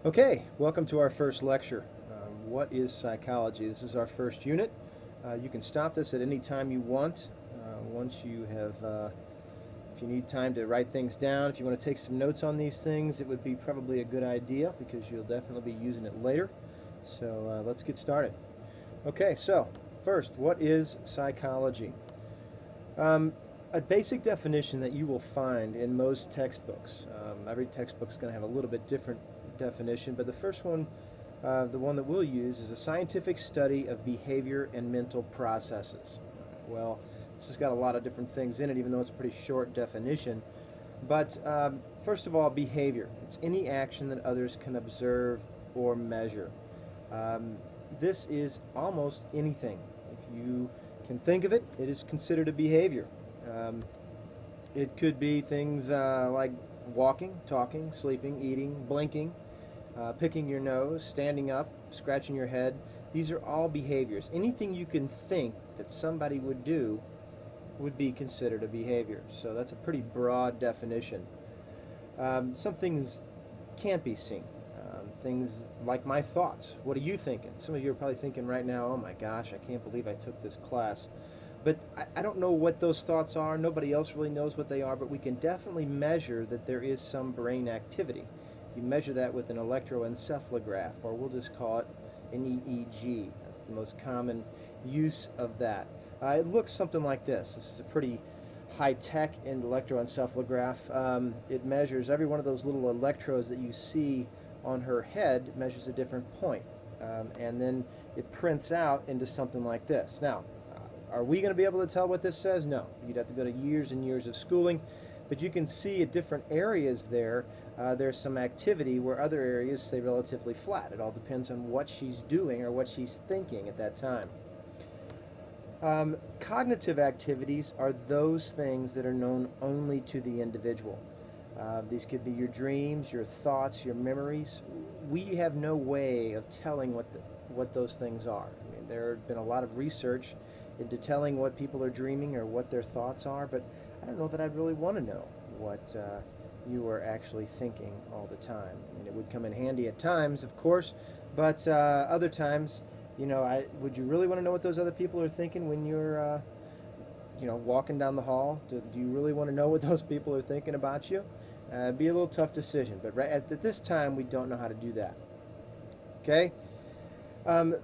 Okay, welcome to our first lecture. What is psychology? This is our first unit. You can stop this at any time you want. Once you have, if you need time to write things down, if you want to take some notes on these things, it would be probably a good idea because you'll definitely be using it later. So let's get started. Okay, so first, what is psychology? A basic definition that you will find in most textbooks. Every textbook's going to have a little bit different definition, but the first one, the one that we'll use, is a scientific study of behavior and mental processes. Well, this has got a lot of different things in it, even though it's a pretty short definition. But first of all, behavior. It's any action that others can observe or measure. This is almost anything. If you can think of it, it is considered a behavior. It could be things like walking, talking, sleeping, eating, blinking, picking your nose, standing up, scratching your head. These are all behaviors. Anything you can think that somebody would do would be considered a behavior. So that's a pretty broad definition. Some things can't be seen. Things like my thoughts. What are you thinking? Some of you are probably thinking right now, oh my gosh, I can't believe I took this class. But I don't know what those thoughts are. Nobody else really knows what they are, but we can definitely measure that there is some brain activity. You measure that with an electroencephalograph, or we'll just call it an EEG. That's the most common use of that. It looks something like this. This is a pretty high-tech electroencephalograph. It measures every one of those little electrodes that you see on her head, measures a different point. And then it prints out into something like this. Now, are we going to be able to tell what this says? No. You'd have to go to years and years of schooling. But you can see at different areas there, there's some activity where other areas stay relatively flat. It all depends on what she's doing or what she's thinking at that time. Cognitive activities are those things that are known only to the individual. These could be your dreams, your thoughts, your memories. We have no way of telling what those things are. I mean, there have been a lot of research into telling what people are dreaming or what their thoughts are, but I don't know that I'd really want to know what you are actually thinking all the time. I mean, it would come in handy at times, of course, but other times, would you really want to know what those other people are thinking when you're, walking down the hall? Do you really want to know what those people are thinking about you? It'd be a little tough decision, but right at this time, we don't know how to do that. Okay?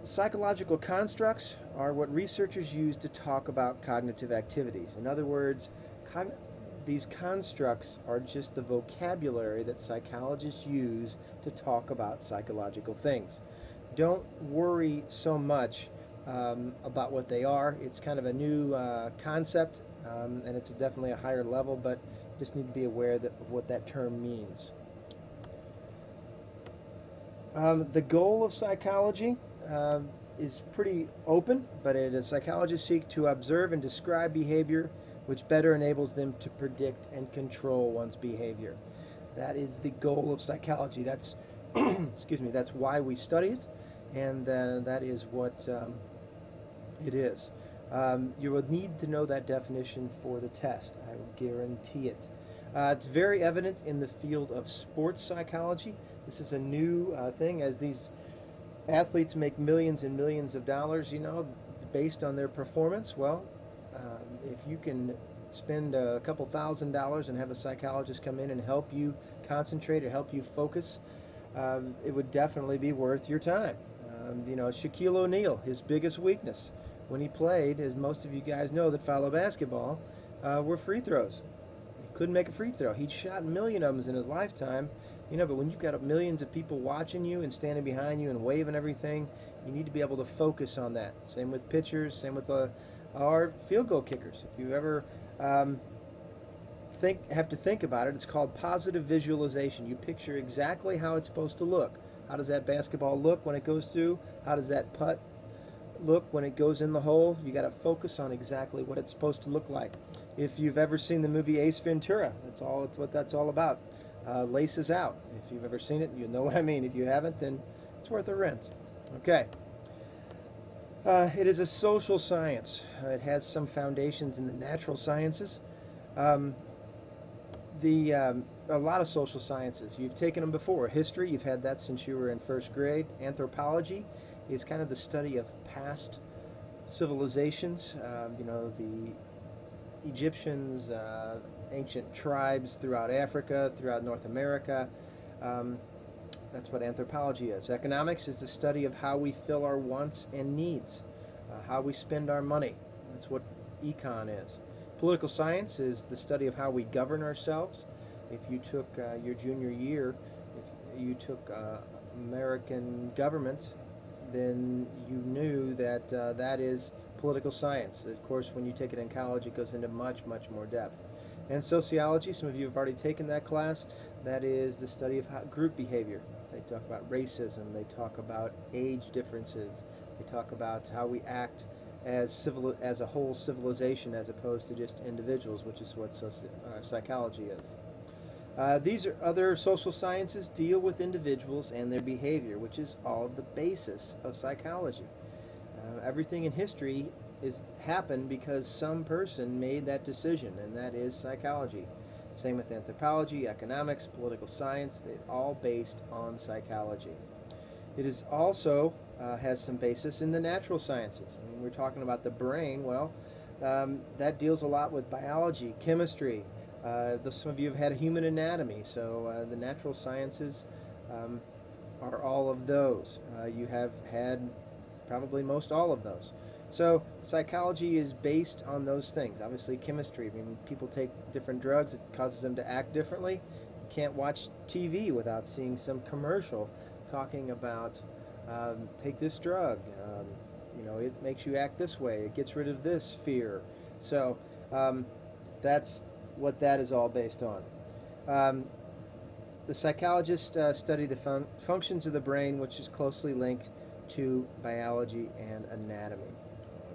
Psychological constructs are what researchers use to talk about cognitive activities. In other words, these constructs are just the vocabulary that psychologists use to talk about psychological things. Don't worry so much about what they are. It's kind of a new concept, and it's definitely a higher level, but just need to be aware of what that term means. The goal of psychology is pretty open, but psychologists seek to observe and describe behavior which better enables them to predict and control one's behavior. That is the goal of psychology. That's, excuse me, that's why we study it, and that is what it is. You will need to know that definition for the test. I will guarantee it. It's very evident in the field of sports psychology. This is a new thing as these athletes make millions and millions of dollars, based on their performance. Well, if you can spend a couple $1,000s and have a psychologist come in and help you concentrate or help you focus, it would definitely be worth your time. Shaquille O'Neal, his biggest weakness when he played, as most of you guys know that follow basketball, were free throws. He couldn't make a free throw. He'd shot a million of them in his lifetime, but when you've got millions of people watching you and standing behind you and waving everything, you need to be able to focus on that. Same with pitchers, same with our field goal kickers. If you ever have to think about it, it's called positive visualization. You picture exactly how it's supposed to look. How does that basketball look when it goes through? How does that putt look when it goes in the hole? You got to focus on exactly what it's supposed to look like. If you've ever seen the movie Ace Ventura, that's what that's all about. Laces out. If you've ever seen it, you know what I mean. If you haven't, then it's worth a rent. Okay. It is a social science. It has some foundations in the natural sciences. A lot of social sciences. You've taken them before. History, you've had that since you were in first grade. Anthropology is kind of the study of past civilizations. The Egyptians, ancient tribes throughout Africa, throughout North America. Um, that's what anthropology is. Economics is the study of how we fill our wants and needs, how we spend our money. That's what econ is. Political science is the study of how we govern ourselves. If you took your junior year, if you took American government, then you knew that that is political science. Of course, when you take it in college, it goes into much, much more depth. And sociology, some of you have already taken that class. That is the study of group behavior. They talk about racism. They talk about age differences. They talk about how we act as a whole civilization as opposed to just individuals, which is what psychology is. These are other social sciences deal with individuals and their behavior, which is all of the basis of psychology. Everything in history is happened because some person made that decision, and that is psychology. Same with anthropology, economics, political science. They're all based on psychology. It is also has some basis in the natural sciences. I mean, we're talking about the brain. Well, that deals a lot with biology, chemistry. Some of you have had human anatomy, so the natural sciences are all of those. You have had probably most all of those. So psychology is based on those things. Obviously, chemistry. I mean, people take different drugs, it causes them to act differently. You can't watch TV without seeing some commercial talking about take this drug. It makes you act this way. It gets rid of this fear. So that's what that is all based on. The psychologists study the functions of the brain, which is closely linked to biology and anatomy.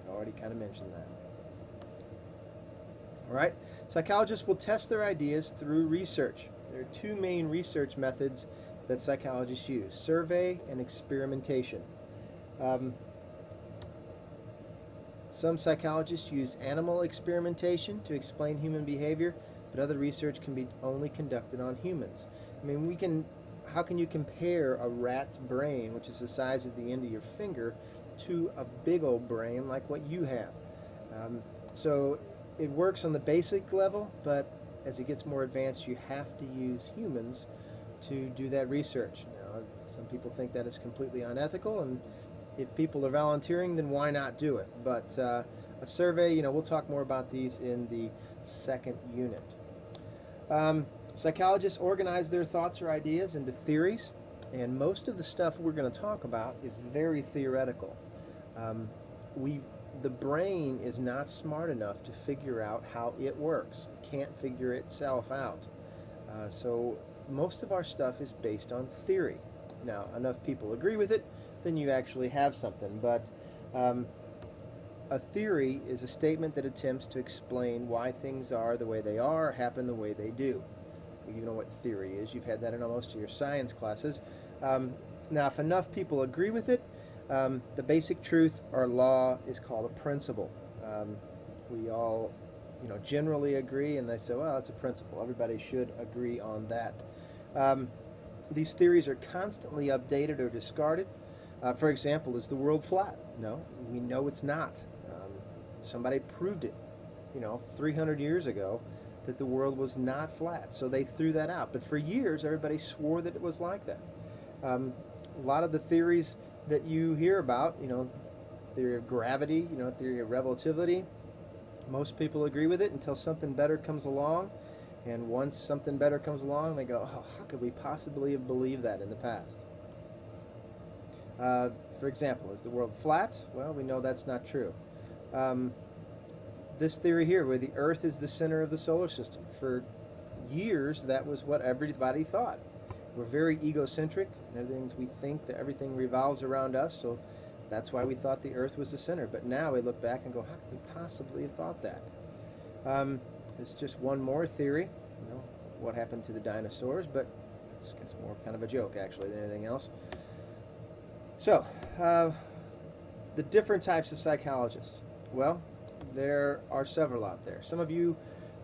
I've already kind of mentioned that. All right. Psychologists will test their ideas through research. There are two main research methods that psychologists use: survey and experimentation. Some psychologists use animal experimentation to explain human behavior, but other research can be only conducted on humans. I mean, how can you compare a rat's brain, which is the size of the end of your finger, to a big old brain like what you have? So it works on the basic level, but as it gets more advanced, you have to use humans to do that research. Some people think that is completely unethical, and if people are volunteering, then why not do it? But a survey, we'll talk more about these in the second unit. Psychologists organize their thoughts or ideas into theories, and most of the stuff we're going to talk about is very theoretical. The brain is not smart enough to figure out how it works. It can't figure itself out. So most of our stuff is based on theory. Now, enough people agree with it, then you actually have something. But a theory is a statement that attempts to explain why things are the way they are, happen the way they do. You know what theory is. You've had that in most of your science classes. Now, if enough people agree with it, the basic truth or law is called a principle. We all, generally agree, and they say, well, it's a principle. Everybody should agree on that. These theories are constantly updated or discarded. For example, is the world flat? No, we know it's not. Somebody proved it, 300 years ago, that the world was not flat. So they threw that out. But for years, everybody swore that it was like that. A lot of the theories that you hear about, theory of gravity, theory of relativity, most people agree with it until something better comes along. And once something better comes along, they go, oh, how could we possibly have believed that in the past? For example, is the world flat? Well, we know that's not true. This theory here, where the Earth is the center of the solar system, for years that was what everybody thought. We're very egocentric, and we think that everything revolves around us, so that's why we thought the Earth was the center. But now we look back and go, how could we possibly have thought that? It's just one more theory, what happened to the dinosaurs, but it's more kind of a joke, actually, than anything else. So, the different types of psychologists. Well, there are several out there. Some of you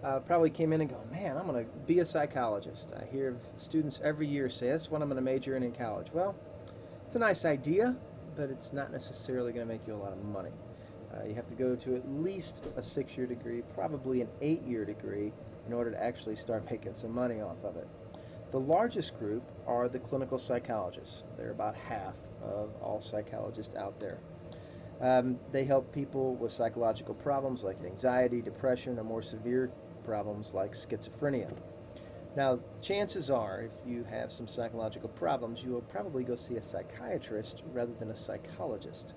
probably came in and go, man, I'm going to be a psychologist. I hear students every year say, that's what I'm going to major in college. Well, it's a nice idea, but it's not necessarily going to make you a lot of money. You have to go to at least a 6-year degree, probably an 8-year degree, in order to actually start making some money off of it. The largest group are the clinical psychologists. They're about half of all psychologists out there. They help people with psychological problems like anxiety, depression, or more severe problems like schizophrenia. Now, chances are, if you have some psychological problems, you will probably go see a psychiatrist rather than a psychologist.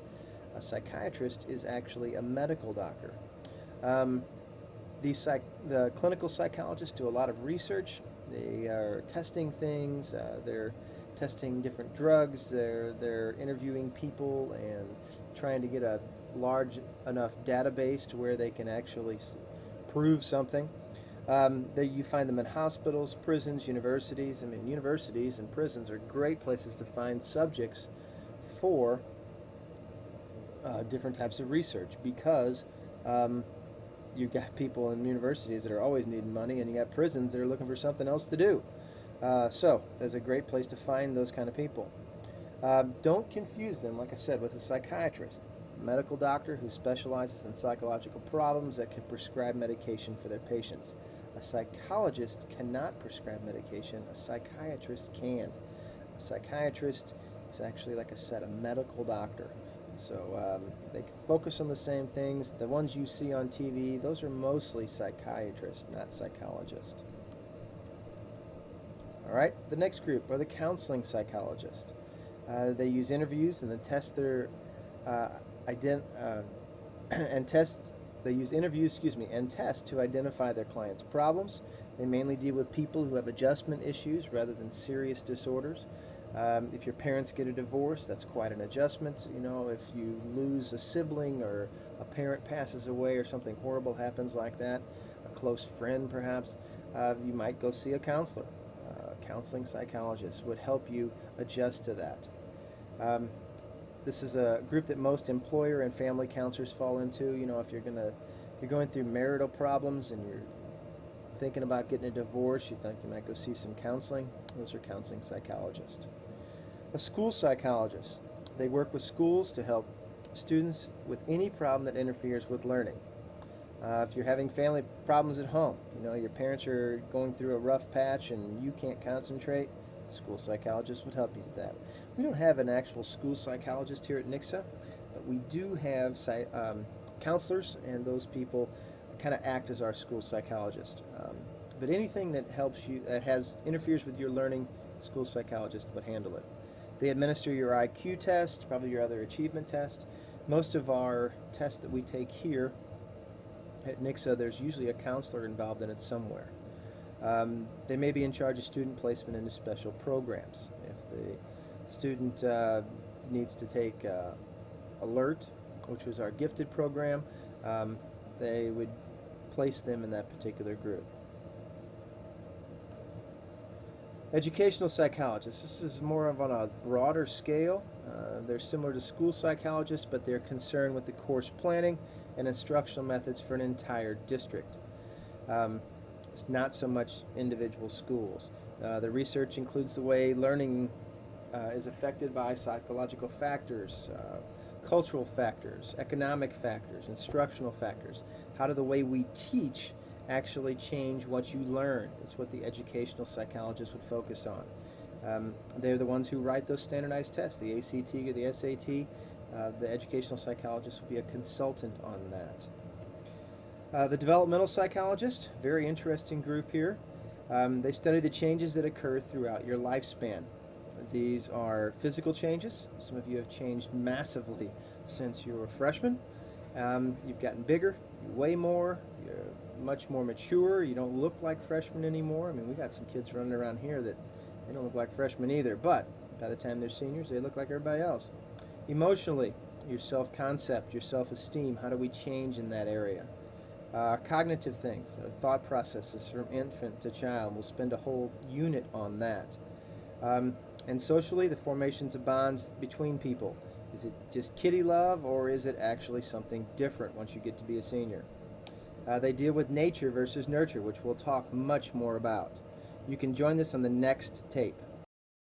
A psychiatrist is actually a medical doctor. Um, the clinical psychologists do a lot of research. They are testing things. They're testing different drugs. They're interviewing people and trying to get a large enough database to where they can actually prove something. You find them in hospitals, prisons, universities. I mean, universities and prisons are great places to find subjects for different types of research because you've got people in universities that are always needing money, and you got prisons that are looking for something else to do. So there's a great place to find those kind of people. Don't confuse them, like I said, with a psychiatrist, a medical doctor who specializes in psychological problems that can prescribe medication for their patients. A psychologist cannot prescribe medication. A psychiatrist can. A psychiatrist is actually, like I said, a medical doctor. So they focus on the same things. The ones you see on TV, those are mostly psychiatrists, not psychologists. All right, the next group are the counseling psychologists. They use interviews and then test their and test. They use interviews, and test to identify their clients' problems. They mainly deal with people who have adjustment issues rather than serious disorders. If your parents get a divorce, that's quite an adjustment. You know, if you lose a sibling or a parent passes away or something horrible happens like that, a close friend perhaps, you might go see a counselor. A counseling psychologist would help you adjust to that. This is a group that most employer and family counselors fall into. You know, if you're going through marital problems and you're thinking about getting a divorce, you think you might go see some counseling. Those are counseling psychologists. A school psychologist. They work with schools to help students with any problem that interferes with learning. If you're having family problems at home, you know, your parents are going through a rough patch and you can't concentrate, a school psychologist would help you with that. We don't have an actual school psychologist here at Nixa, but we do have counselors, and those people kind of act as our school psychologist. But anything that helps you, that interferes with your learning, the school psychologist would handle it. They administer your IQ test, probably your other achievement test. Most of our tests that we take here at Nixa, there's usually a counselor involved in it somewhere. They may be in charge of student placement into special programs. If the student needs to take ALERT, which was our gifted program, they would place them in that particular group. Educational psychologists. This is more of on a broader scale. They're similar to school psychologists, but they're concerned with the course planning and instructional methods for an entire district. It's not so much individual schools. The research includes the way learning is affected by psychological factors, cultural factors, economic factors, instructional factors. How do the way we teach actually change what you learn? That's what the educational psychologists would focus on. They're the ones who write those standardized tests, the ACT or the SAT. The educational psychologist would be a consultant on that. The developmental psychologist, very interesting group here. They study the changes that occur throughout your lifespan. These are physical changes. Some of you have changed massively since you were a freshman. You've gotten bigger, you weigh more, you're much more mature, you don't look like freshmen anymore. I mean, we got some kids running around here that they don't look like freshmen either, but by the time they're seniors, they look like everybody else. Emotionally, your self-concept, your self-esteem, how do we change in that area? Cognitive things, thought processes from infant to child. We'll spend a whole unit on that. And socially, the formations of bonds between people. Is it just kiddie love, or is it actually something different once you get to be a senior? They deal with nature versus nurture, which we'll talk much more about. You can join us on the next tape.